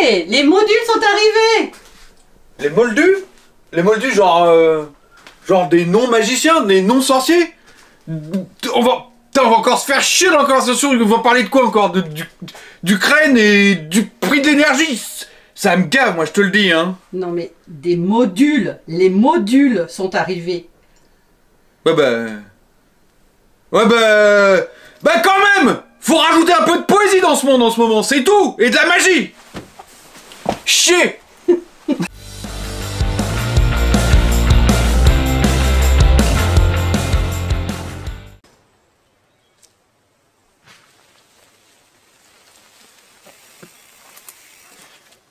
Hé, les modules sont arrivés. Les moldus? Les moldus genre des non-magiciens, des non-sorciers? On va encore se faire chier dans la conversation, on va parler de quoi encore? D'Ukraine et du prix de l'énergie. Ça me gave, moi je te le dis, hein. Non mais, des modules, les modules sont arrivés. Ouais quand même. Faut rajouter un peu de poésie dans ce monde en ce moment, c'est tout. Et de la magie. Chier.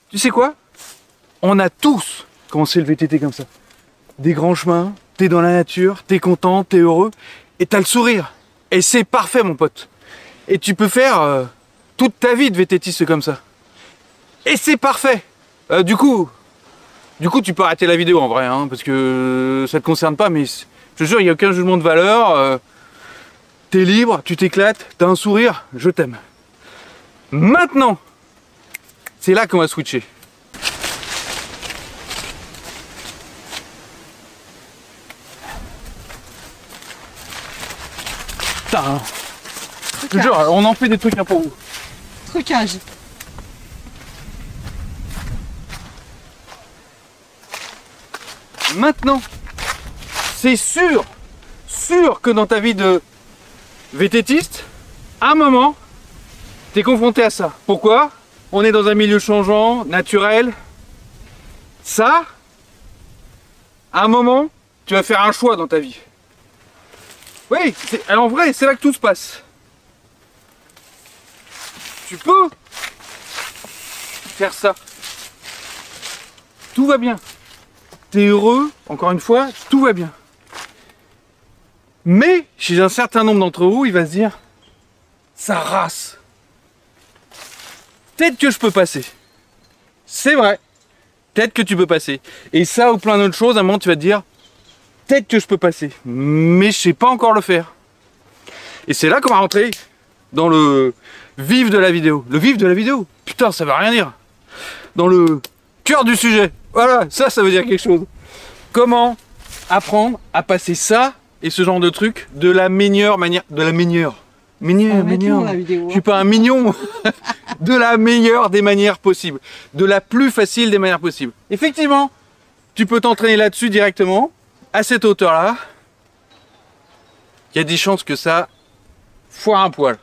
Tu sais quoi? On a tous commencé le VTT comme ça. Des grands chemins, t'es dans la nature, t'es content, t'es heureux, et t'as le sourire. Et c'est parfait, mon pote. Et tu peux faire toute ta vie de VTTiste comme ça. Et c'est parfait. Du coup, tu peux arrêter la vidéo en vrai, hein, parce que ça te concerne pas, mais je te jure, il n'y a aucun jugement de valeur. T'es libre, tu t'éclates, t'as un sourire, je t'aime. Maintenant, c'est là qu'on va switcher. Putain, je te jure, on en fait des trucs un peu où. Trucage. Maintenant, c'est sûr que dans ta vie de VTTiste, à un moment, t'es confronté à ça. Pourquoi? On est dans un milieu changeant, naturel. Ça, à un moment, tu vas faire un choix dans ta vie. Oui, en vrai, c'est là que tout se passe. Tu peux faire ça. Tout va bien. T'es heureux, encore une fois, tout va bien. Mais, chez un certain nombre d'entre vous, il va se dire, ça rase. Peut-être que je peux passer. C'est vrai. Peut-être que tu peux passer. Et ça ou plein d'autres choses, à un moment tu vas te dire, peut-être que je peux passer. Mais je sais pas encore le faire. Et c'est là qu'on va rentrer dans le vif de la vidéo. Le vif de la vidéo. Putain, ça veut rien dire. Dans le cœur du sujet. Voilà, ça veut dire quelque chose. Comment apprendre à passer ça et ce genre de truc de la meilleure manière. De la meilleure. Mignon. Je suis pas un mignon. De la meilleure des manières possibles. De la plus facile des manières possibles. Effectivement, tu peux t'entraîner là-dessus directement, à cette hauteur-là. Il y a des chances que ça foire un poil.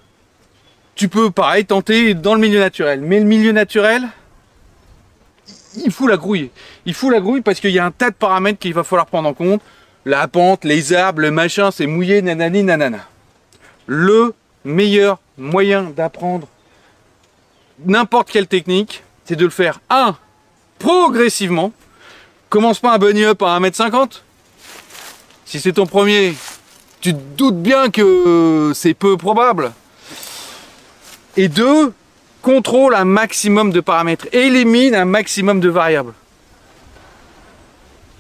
Tu peux, pareil, tenter dans le milieu naturel. Mais le milieu naturel, il faut la grouille. Il faut la grouille parce qu'il y a un tas de paramètres qu'il va falloir prendre en compte. La pente, les arbres, le machin, c'est mouillé, nanani, nanana. Le meilleur moyen d'apprendre n'importe quelle technique, c'est de le faire, progressivement. Commence pas un bunny up à 1m50. Si c'est ton premier, tu te doutes bien que c'est peu probable. Et 2, contrôle un maximum de paramètres, élimine un maximum de variables.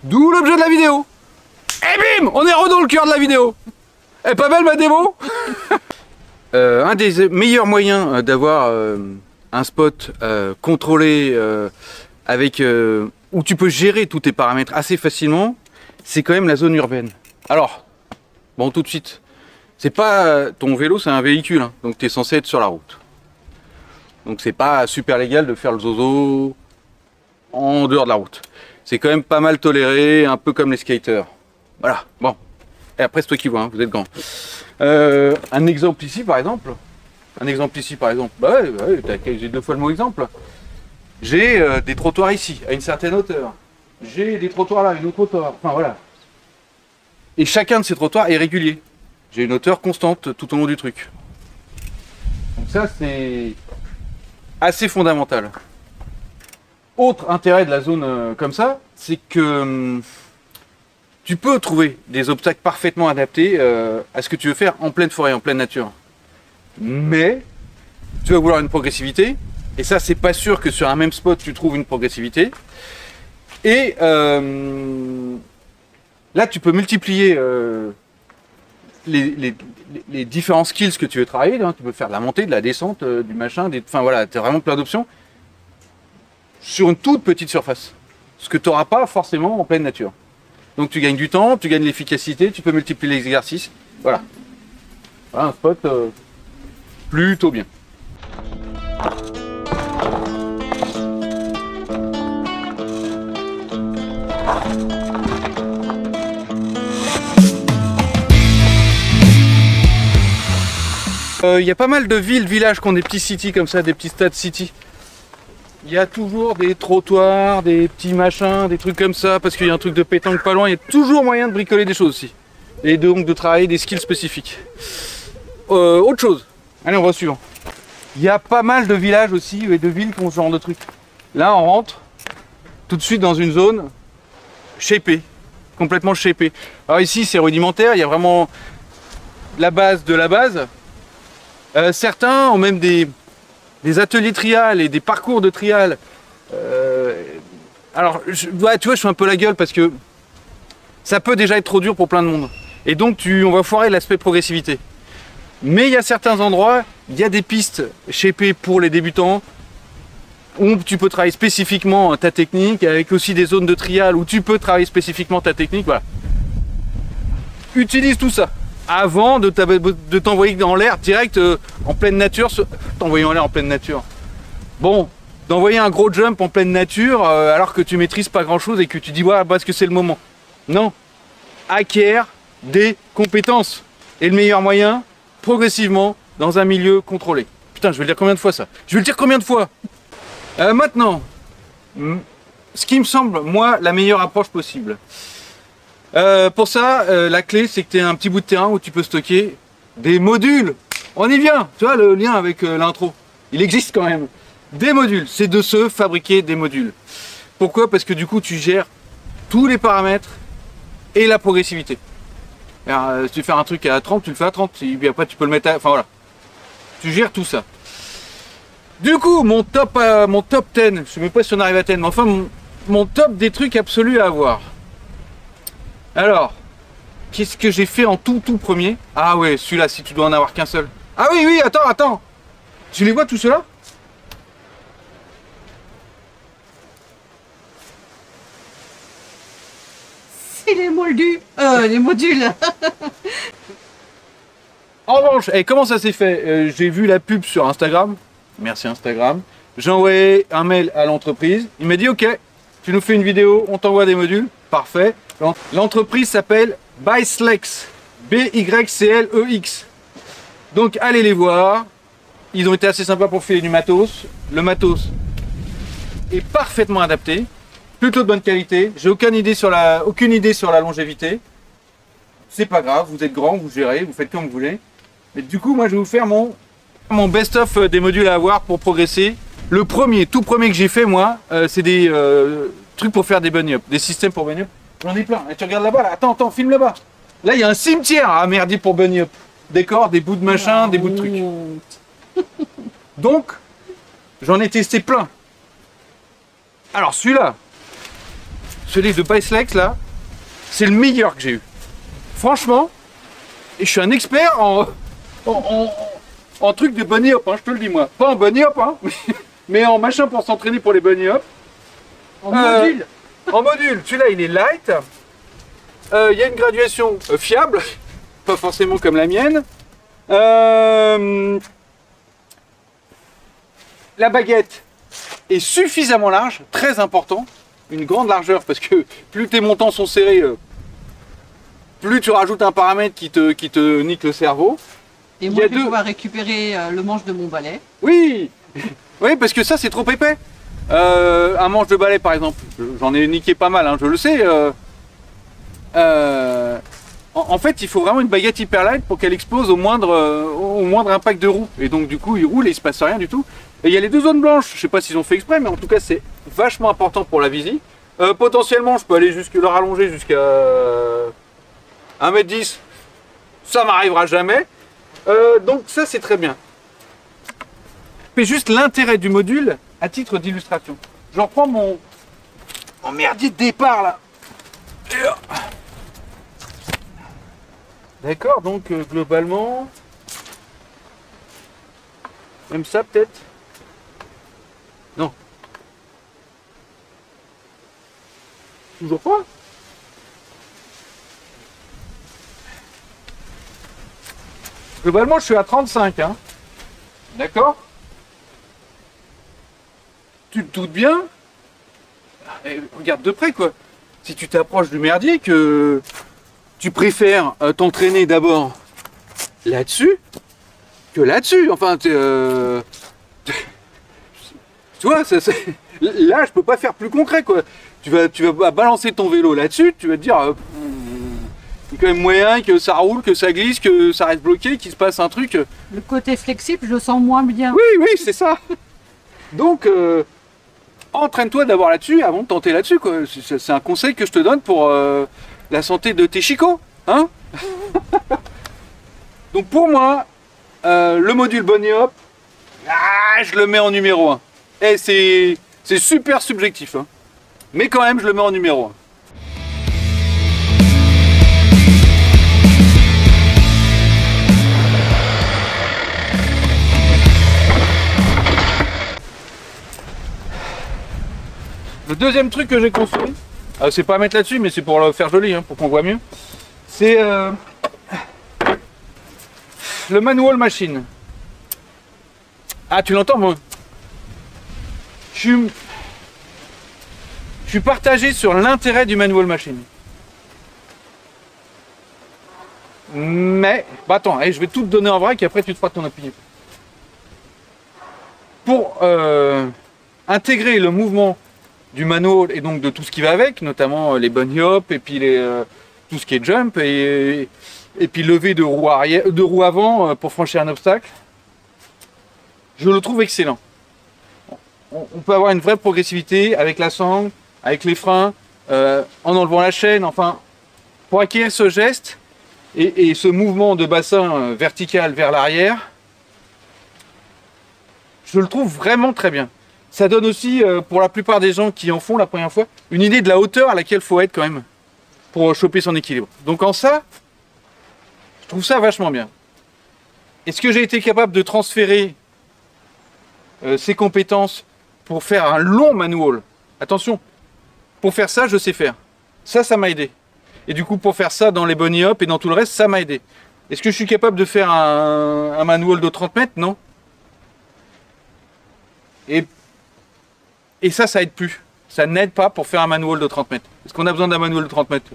D'où l'objet de la vidéo. Et bim, on est dans le cœur de la vidéo. Elle est pas belle ma démo? Un des meilleurs moyens d'avoir un spot contrôlé avec où tu peux gérer tous tes paramètres assez facilement, c'est quand même la zone urbaine. Alors, bon, tout de suite, c'est pas ton vélo, c'est un véhicule, hein, donc tu es censé être sur la route. Donc c'est pas super légal de faire le zozo en dehors de la route. C'est quand même pas mal toléré, un peu comme les skaters. Voilà, bon. Et après c'est toi qui vois, hein, vous êtes grand. Un exemple ici par exemple. Bah ouais, j'ai 2 fois le mot exemple. J'ai des trottoirs ici, à une certaine hauteur. J'ai des trottoirs là, une autre hauteur. Enfin voilà. Et chacun de ces trottoirs est régulier. J'ai une hauteur constante tout au long du truc. Donc ça c'est assez fondamental. Autre intérêt de la zone comme ça, c'est que tu peux trouver des obstacles parfaitement adaptés à ce que tu veux faire en pleine forêt, en pleine nature. Mais tu vas vouloir une progressivité, et ça c'est pas sûr que sur un même spot tu trouves une progressivité. Et là tu peux multiplier les différents skills que tu veux travailler, hein. Tu peux faire de la montée, de la descente, du machin, enfin voilà, tu as vraiment plein d'options. sur une toute petite surface. Ce que tu n'auras pas forcément en pleine nature. Donc tu gagnes du temps, tu gagnes l'efficacité, tu peux multiplier les exercices. Voilà. Voilà un spot plutôt bien. Il y a pas mal de villes, villages qui ont des petits cities comme ça, des petits stades city. Il y a toujours des trottoirs, des petits machins, des trucs comme ça, parce qu'il y a un truc de pétanque pas loin, il y a toujours moyen de bricoler des choses aussi. Et donc de travailler des skills spécifiques. Autre chose, allez on va au suivant. Il y a pas mal de villages aussi, et de villes qui ont ce genre de trucs. Là on rentre tout de suite dans une zone shapée, complètement shapée. Alors ici c'est rudimentaire, il y a vraiment la base de la base. Certains ont même des ateliers trial et des parcours de trial. Alors, tu vois, je suis un peu la gueule parce que ça peut déjà être trop dur pour plein de monde. Et donc, on va foirer l'aspect progressivité. Mais il y a certains endroits, il y a des pistes shapées pour les débutants où tu peux travailler spécifiquement ta technique, avec aussi des zones de trial où tu peux travailler spécifiquement ta technique. Voilà. Utilise tout ça avant de t'envoyer en l'air direct en pleine nature. T'envoyer en l'air en pleine nature. Bon, d'envoyer un gros jump en pleine nature alors que tu maîtrises pas grand chose et que tu dis ouais, parce que c'est le moment. Non. Acquiert des compétences. Et le meilleur moyen, progressivement, dans un milieu contrôlé. Putain, je vais le dire combien de fois ça? Je vais le dire combien de fois? Maintenant, ce qui me semble, moi, la meilleure approche possible. Pour ça, la clé, c'est que tu aies un petit bout de terrain où tu peux stocker des modules. On y vient, tu vois le lien avec l'intro. Il existe quand même. Des modules, c'est de se fabriquer des modules. Pourquoi? Parce que du coup, tu gères tous les paramètres et la progressivité. Alors, si tu fais un truc à 30, tu le fais à 30. Et puis après, tu peux le mettre à... Enfin voilà. Tu gères tout ça. Du coup, mon top 10, je sais même pas si on arrive à 10, mais enfin, mon top des trucs absolus à avoir. Alors, qu'est-ce que j'ai fait en tout premier? Ah ouais, celui-là, si tu dois en avoir qu'un seul. Ah oui, oui, attends. Tu les vois tous ceux-là? C'est les moldus, les modules. En revanche, comment ça s'est fait? J'ai vu la pub sur Instagram. Merci Instagram. J'ai envoyé un mail à l'entreprise. Il m'a dit ok, tu nous fais une vidéo, on t'envoie des modules. Parfait. L'entreprise s'appelle Byclex. B-Y-C-L-E-X. Donc allez les voir. Ils ont été assez sympas pour filer du matos. Le matos est parfaitement adapté. Plutôt de bonne qualité. J'ai aucune idée sur la longévité. C'est pas grave, vous êtes grand, vous gérez, vous faites comme vous voulez. Mais du coup, moi je vais vous faire mon best-of des modules à avoir pour progresser. Le tout premier que j'ai fait moi, c'est des trucs pour faire des bunny up, des systèmes pour bunny up. J'en ai plein. Et tu regardes là-bas, là. Attends, filme là-bas. Là, il y a un cimetière à merdier pour bunny up. Des corps, des bouts de machin, des bouts de trucs. Donc, j'en ai testé plein. Alors celui-là, celui de Byclex là, c'est le meilleur que j'ai eu. Franchement, et je suis un expert en trucs de bunny hop, hein, je te le dis moi. Pas en bunny hop, hein, mais en machin pour s'entraîner pour les bunny hop. En module. En module, celui-là il est light. Il y a une graduation fiable, pas forcément comme la mienne. La baguette est suffisamment large, très important. Une grande largeur parce que plus tes montants sont serrés, plus tu rajoutes un paramètre qui te nique le cerveau. Et moi je vais pouvoir récupérer le manche de mon balai. Oui, oui, parce que ça c'est trop épais. Un manche de balai par exemple, j'en ai niqué pas mal, hein, je le sais. En fait, il faut vraiment une baguette hyper light pour qu'elle explose au moindre impact de roue. Et donc du coup, il roule et il se passe rien du tout. Et il y a les deux zones blanches, je sais pas s'ils ont fait exprès, mais en tout cas c'est vachement important pour la visée. Potentiellement, je peux aller le rallonger jusqu'à 1m10. Ça m'arrivera jamais. Donc ça c'est très bien. Mais juste l'intérêt du module à titre d'illustration. Je reprends mon merdier de départ là. D'accord, donc globalement, même ça peut-être. Non. Toujours pas. Globalement, je suis à 35, hein. D'accord? Tu te doutes bien? Et regarde de près, quoi. Si tu t'approches du merdier, que tu préfères t'entraîner d'abord là-dessus que là-dessus. Enfin, tu vois, là, je peux pas faire plus concret, quoi. Tu vas balancer ton vélo là-dessus, tu vas te dire, il y a quand même moyen que ça roule, que ça glisse, que ça reste bloqué, qu'il se passe un truc. Le côté flexible, je le sens moins bien. Oui, oui, c'est ça. Donc, entraîne-toi d'abord là-dessus avant de tenter là-dessus, quoi. C'est un conseil que je te donne pour la santé de tes chicots, hein. Donc pour moi, le module Bunny Hop, je le mets en numéro 1. Et c'est super subjectif, hein. Mais quand même, je le mets en numéro 1. Le deuxième truc que j'ai construit, c'est pas à mettre là-dessus, mais c'est pour le faire joli, hein, pour qu'on voit mieux. C'est le manual machine. Ah, tu l'entends, moi? Je suis partagé sur l'intérêt du manual machine. Mais, bah attends, allez, je vais tout te donner en vrac et après tu te feras ton opinion. Pour intégrer le mouvement du manual et donc de tout ce qui va avec, notamment les bunny hop et puis tout ce qui est jump et puis lever de roue arrière, de roue avant pour franchir un obstacle, je le trouve excellent. On peut avoir une vraie progressivité avec la sangle, avec les freins, en enlevant la chaîne, enfin, pour acquérir ce geste et ce mouvement de bassin vertical vers l'arrière, je le trouve vraiment très bien. Ça donne aussi, pour la plupart des gens qui en font la première fois, une idée de la hauteur à laquelle il faut être quand même pour choper son équilibre. Donc en ça, je trouve ça vachement bien. Est-ce que j'ai été capable de transférer ces compétences pour faire un long manual? Attention, pour faire ça, je sais faire. Ça m'a aidé. Et du coup, pour faire ça dans les bunny hop et dans tout le reste, ça m'a aidé. Est-ce que je suis capable de faire un manual de 30 mètres? Non. Et ça aide plus. Ça n'aide pas pour faire un manual de 30 mètres. Est-ce qu'on a besoin d'un manual de 30 mètres?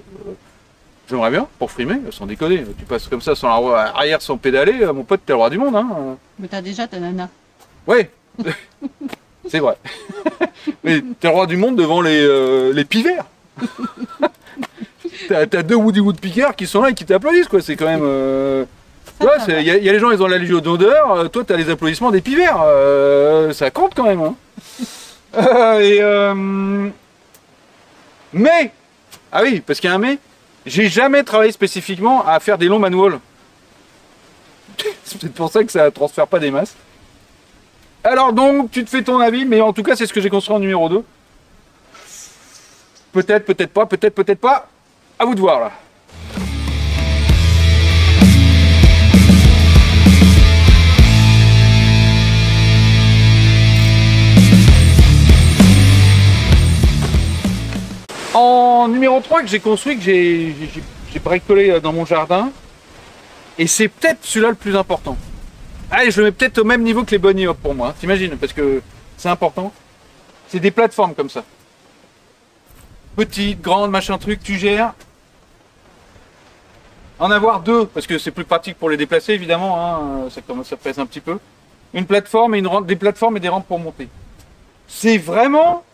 J'aimerais bien, pour frimer, sans déconner. Tu passes comme ça sans la roue arrière, sans pédaler, mon pote, t'es le roi du monde, hein. Mais t'as déjà ta nana. Ouais, c'est vrai. Mais t'es le roi du monde devant les pivers. T'as deux Woody Woodpeckers qui sont là et qui t'applaudissent, quoi. C'est quand même... Il y a les gens, ils ont la légion d'odeur. Toi, t'as les applaudissements des pivers. Ça compte quand même, hein. Mais, ah oui, parce qu'il y a un mais, j'ai jamais travaillé spécifiquement à faire des longs manuals. C'est peut-être pour ça que ça ne transfère pas des masses. Alors donc, tu te fais ton avis, mais en tout cas, c'est ce que j'ai construit en numéro 2. Peut-être, peut-être pas, peut-être, peut-être pas. À vous de voir, là. En numéro 3 que j'ai construit, que j'ai bricolé dans mon jardin, et c'est peut-être celui-là le plus important. Allez, je le mets peut-être au même niveau que les bunny hop pour moi, hein, t'imagines, parce que c'est important. C'est des plateformes comme ça. Petites, grandes, machin truc, tu gères. En avoir deux, parce que c'est plus pratique pour les déplacer évidemment, hein, ça pèse un petit peu. Une plateforme et des plateformes et des rampes pour monter. C'est vraiment...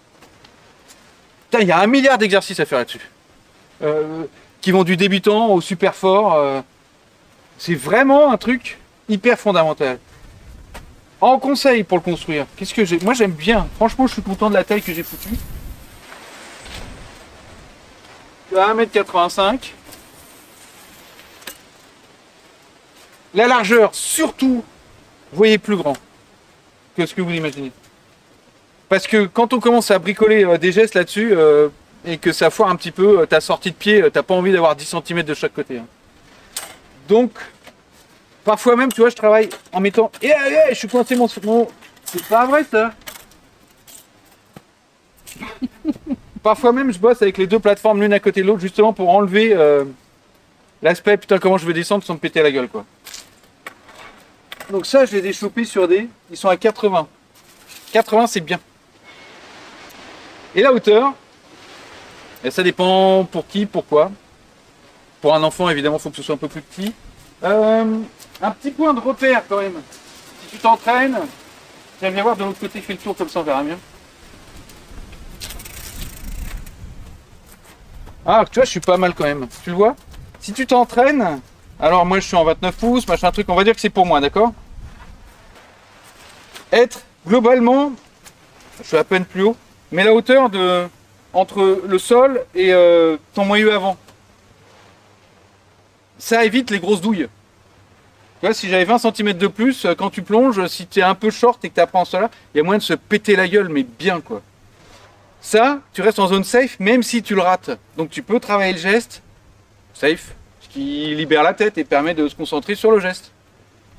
Putain, il y a 1 milliard d'exercices à faire là-dessus. Qui vont du débutant au super fort. C'est vraiment un truc hyper fondamental. En conseil pour le construire, qu'est-ce que j'ai? Moi j'aime bien. Franchement, je suis content de la taille que j'ai foutue. 1,85 m. La largeur, surtout, vous voyez plus grand que ce que vous imaginez. Parce que quand on commence à bricoler des gestes là-dessus et que ça foire un petit peu, ta sortie de pied, t'as pas envie d'avoir 10 cm de chaque côté. Hein. Donc, parfois même, tu vois, je travaille en mettant... je suis coincé mon... C'est pas vrai ça. Parfois même, je bosse avec les deux plateformes l'une à côté de l'autre, justement pour enlever l'aspect, putain, comment je veux descendre sans me péter la gueule, quoi. Donc ça, je les ai chopés sur des... Ils sont à 80. 80, c'est bien. Et la hauteur, et ça dépend pour qui, pourquoi. Pour un enfant, évidemment, il faut que ce soit un peu plus petit. Un petit point de repère, quand même. Si tu t'entraînes, viens voir de l'autre côté, fais le tour, comme ça on verra mieux. Ah, tu vois, je suis pas mal quand même. Tu le vois? Si tu t'entraînes, alors moi je suis en 29 pouces, machin truc, on va dire que c'est pour moi, d'accord? Être globalement, je suis à peine plus haut, mais la hauteur entre le sol et ton moyeu avant. Ça évite les grosses douilles. Tu vois, si j'avais 20 cm de plus, quand tu plonges, si tu es un peu short et que tu apprends cela, il y a moyen de se péter la gueule, mais bien quoi. Ça, tu restes en zone safe, même si tu le rates. Donc tu peux travailler le geste safe, ce qui libère la tête et permet de se concentrer sur le geste.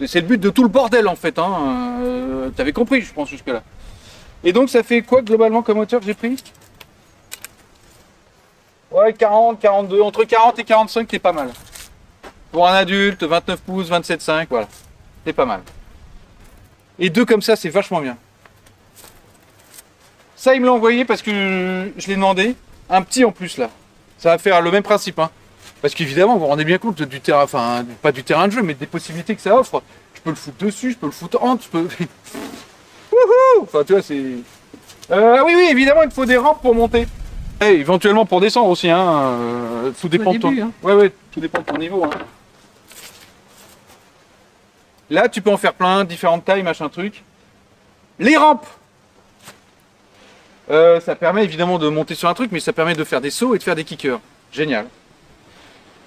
C'est le but de tout le bordel en fait. Hein. T'avais compris, je pense, jusque-là. Et donc ça fait quoi globalement comme hauteur que j'ai pris? Ouais, 40, 42, entre 40 et 45, c'est pas mal. Pour un adulte, 29 pouces, 27,5, voilà. C'est pas mal. Et deux comme ça, c'est vachement bien. Ça, il me l'a envoyé parce que je l'ai demandé. Un petit en plus, là. Ça va faire le même principe. Hein. Parce qu'évidemment, vous vous rendez bien compte du terrain, enfin, pas du terrain de jeu, mais des possibilités que ça offre. Je peux le foutre dessus, je peux le foutre en, je peux... Wouhou! Enfin, tu vois, c'est... oui, oui, évidemment, il faut des rampes pour monter. Et éventuellement pour descendre aussi, hein. Tout dépend de ton... Hein. Ouais, ouais, tout dépend de ton niveau, hein. Là, tu peux en faire plein, différentes tailles, machin truc. Les rampes! Ça permet évidemment de monter sur un truc, mais ça permet de faire des sauts et de faire des kickers. Génial.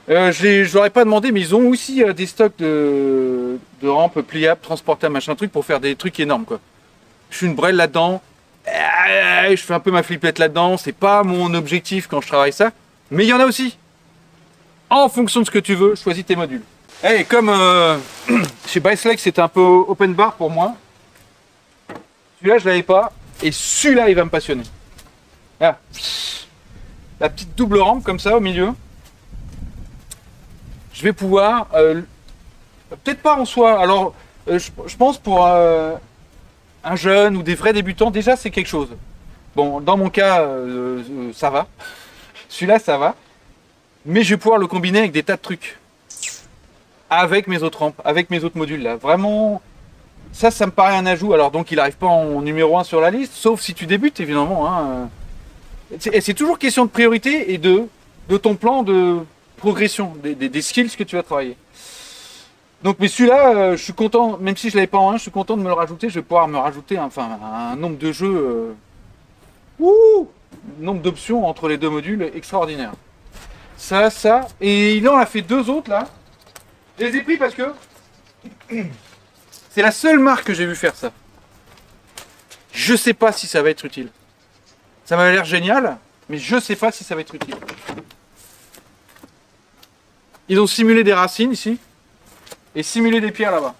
Je leur ai pas demandé, mais ils ont aussi des stocks de rampes pliables, transportables, machin truc, pour faire des trucs énormes, quoi. Je suis une brêle là-dedans. Je fais un peu ma flippette là-dedans. C'est pas mon objectif quand je travaille ça. Mais il y en a aussi. En fonction de ce que tu veux, choisis tes modules. Et comme chez Bicelex, c'était un peu open bar pour moi. Celui-là, je l'avais pas. Et celui-là, il va me passionner. Là. La petite double rampe comme ça au milieu. Je vais pouvoir... peut-être pas en soi. Alors, je pense pour un jeune ou des vrais débutants, déjà, c'est quelque chose. Bon, dans mon cas, ça va. Celui-là, ça va. Mais je vais pouvoir le combiner avec des tas de trucs. Avec mes autres rampes, avec mes autres modules là. Vraiment... Ça me paraît un ajout. Alors donc il n'arrive pas en numéro 1 sur la liste, sauf si tu débutes évidemment. Hein. C'est toujours question de priorité et de ton plan de progression, des skills que tu vas travailler. Donc mais celui-là, je suis content, même si je ne l'avais pas en 1, je suis content de me le rajouter. Je vais pouvoir me rajouter un nombre de jeux, nombre d'options entre les deux modules extraordinaire. Ça, et il en a fait deux autres là. Je les ai pris parce que... C'est la seule marque que j'ai vu faire ça. Je sais pas si ça va être utile. Ça m'a l'air génial, mais je sais pas si ça va être utile. Ils ont simulé des racines ici et simulé des pierres là-bas.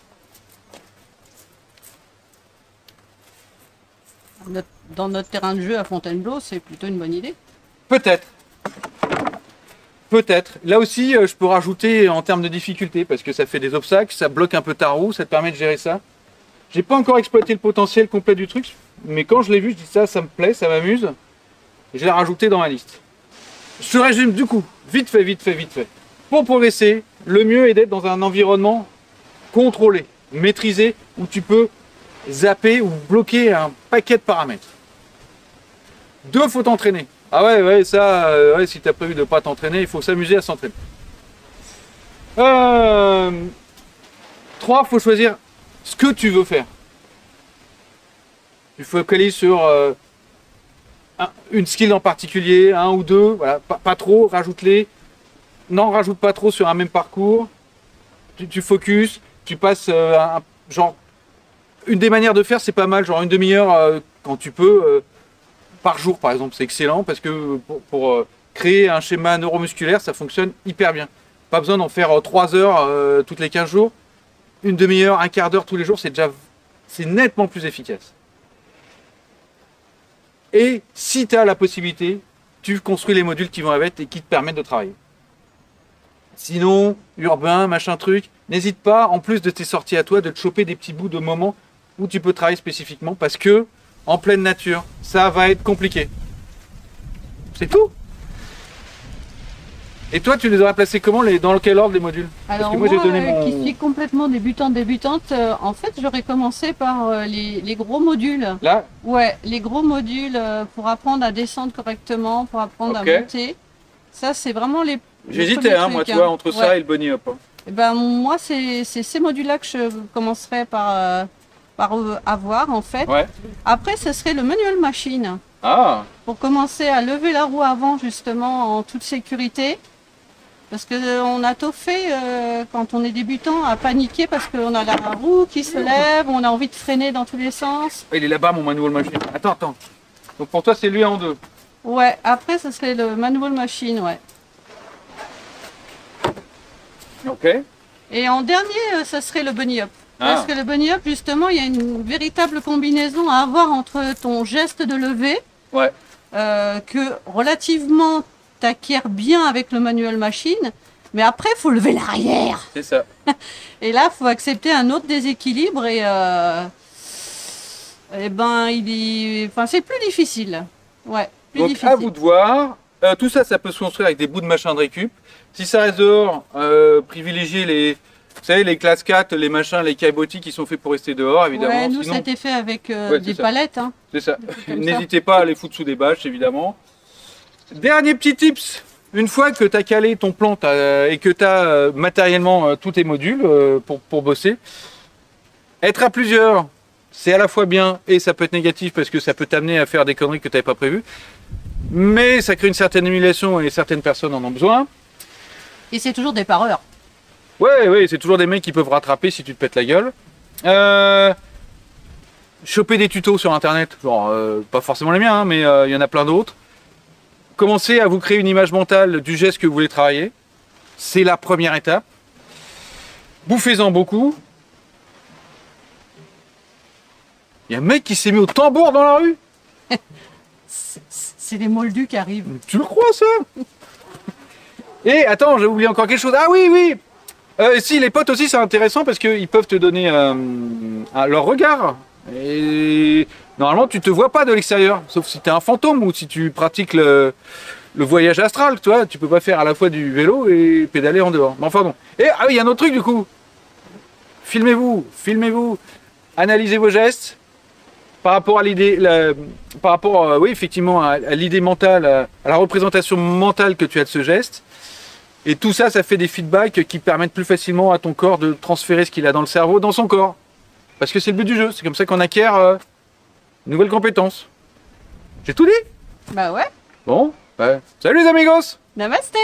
Dans notre terrain de jeu à Fontainebleau, c'est plutôt une bonne idée. Peut-être. Peut-être. Là aussi, je peux rajouter en termes de difficulté parce que ça fait des obstacles, ça bloque un peu ta roue, ça te permet de gérer ça. J'ai pas encore exploité le potentiel complet du truc, mais quand je l'ai vu, je dis ça me plaît, ça m'amuse. Je l'ai rajouté dans ma liste. Je te résume du coup, vite fait. Pour progresser, le mieux est d'être dans un environnement contrôlé, maîtrisé, où tu peux zapper ou bloquer un paquet de paramètres. 2, faut t'entraîner. Ah ouais, ça, si tu as prévu de ne pas t'entraîner, il faut s'amuser à s'entraîner. 3, il faut choisir ce que tu veux faire. Tu focalises sur une skill en particulier, un ou deux, voilà, pas trop, rajoute-les. Non, rajoute pas trop sur un même parcours. Tu focuses, tu passes genre... Une des manières de faire, c'est pas mal, genre une demi-heure quand tu peux... par jour par exemple, c'est excellent parce que pour créer un schéma neuromusculaire, ça fonctionne hyper bien. Pas besoin d'en faire 3 heures toutes les 15 jours. Une demi-heure, un quart d'heure tous les jours, c'est nettement plus efficace. Et si tu as la possibilité, tu construis les modules qui vont avec et qui te permettent de travailler. Sinon, urbain, machin truc, n'hésite pas, en plus de tes sorties à toi, de te choper des petits bouts de moments où tu peux travailler spécifiquement parce que en pleine nature, ça va être compliqué. C'est tout. Et toi, tu les aurais placés comment, dans quel ordre les modules? Alors Parce que moi, j'ai donné mon... qui suis complètement débutante, en fait, j'aurais commencé par les gros modules. Là? Ouais, les gros modules pour apprendre à descendre correctement, pour apprendre à monter. Ça, c'est vraiment les J'hésitais, hein, moi, tu vois, entre ça et le bunny hop. Hein. Et ben, moi, c'est ces modules-là que je commencerai par avoir, en fait. Ouais. Après, ce serait le manual machine. Ah! Pour commencer à lever la roue avant, justement, en toute sécurité. Parce qu'on a tôt fait, quand on est débutant, à paniquer parce qu'on a la roue qui se lève, on a envie de freiner dans tous les sens. Il est là-bas, mon manual machine. Attends. Donc pour toi, c'est lui en deux. Ouais, après, ce serait le manual machine, ouais. Ok. Et en dernier, ce serait le bunny hop. Parce que le bunny hop, justement, il y a une véritable combinaison à avoir entre ton geste de lever, que relativement t'acquiers bien avec le manual machine, mais après, il faut lever l'arrière. C'est ça. Et là, il faut accepter un autre déséquilibre et ben, c'est plus difficile. Ouais, plus Donc difficile. à vous de voir. Tout ça, ça peut se construire avec des bouts de machin de récup. Si ça reste dehors, privilégiez les, vous savez, les classe 4, les machins, les caillebotis qui sont faits pour rester dehors, évidemment. Ouais, nous, sinon... ça a été fait avec des palettes. Hein. C'est ça. N'hésitez pas à les foutre sous des bâches, évidemment. Dernier petit tips. Une fois que tu as calé ton plan et que tu as matériellement tous tes modules pour bosser, être à plusieurs, c'est à la fois bien et ça peut être négatif parce que ça peut t'amener à faire des conneries que tu n'avais pas prévues. Mais ça crée une certaine émulation et certaines personnes en ont besoin. Et c'est toujours des pareurs. Ouais, c'est toujours des mecs qui peuvent rattraper si tu te pètes la gueule. Choper des tutos sur internet, genre pas forcément les miens, hein, mais il y en a plein d'autres. Commencez à vous créer une image mentale du geste que vous voulez travailler. C'est la première étape. Bouffez-en beaucoup. Il y a un mec qui s'est mis au tambour dans la rue. C'est les moldus qui arrivent. Tu le crois, ça? Et attends, j'ai oublié encore quelque chose. Ah oui. Si, les potes aussi, c'est intéressant parce qu'ils peuvent te donner leur regard. Et normalement, tu te vois pas de l'extérieur, sauf si tu es un fantôme ou si tu pratiques le voyage astral, tu vois. Tu peux pas faire à la fois du vélo et pédaler en dehors. Mais enfin bon. Et ah oui, il y a un autre truc du coup. Filmez-vous. Analysez vos gestes par rapport à l'idée, oui, effectivement, à l'idée mentale, à la représentation mentale que tu as de ce geste. Et tout ça, ça fait des feedbacks qui permettent plus facilement à ton corps de transférer ce qu'il a dans le cerveau, dans son corps. Parce que c'est le but du jeu, c'est comme ça qu'on acquiert une nouvelle compétence. J'ai tout dit? Bah ouais. Bon, salut les amigos! Namasté.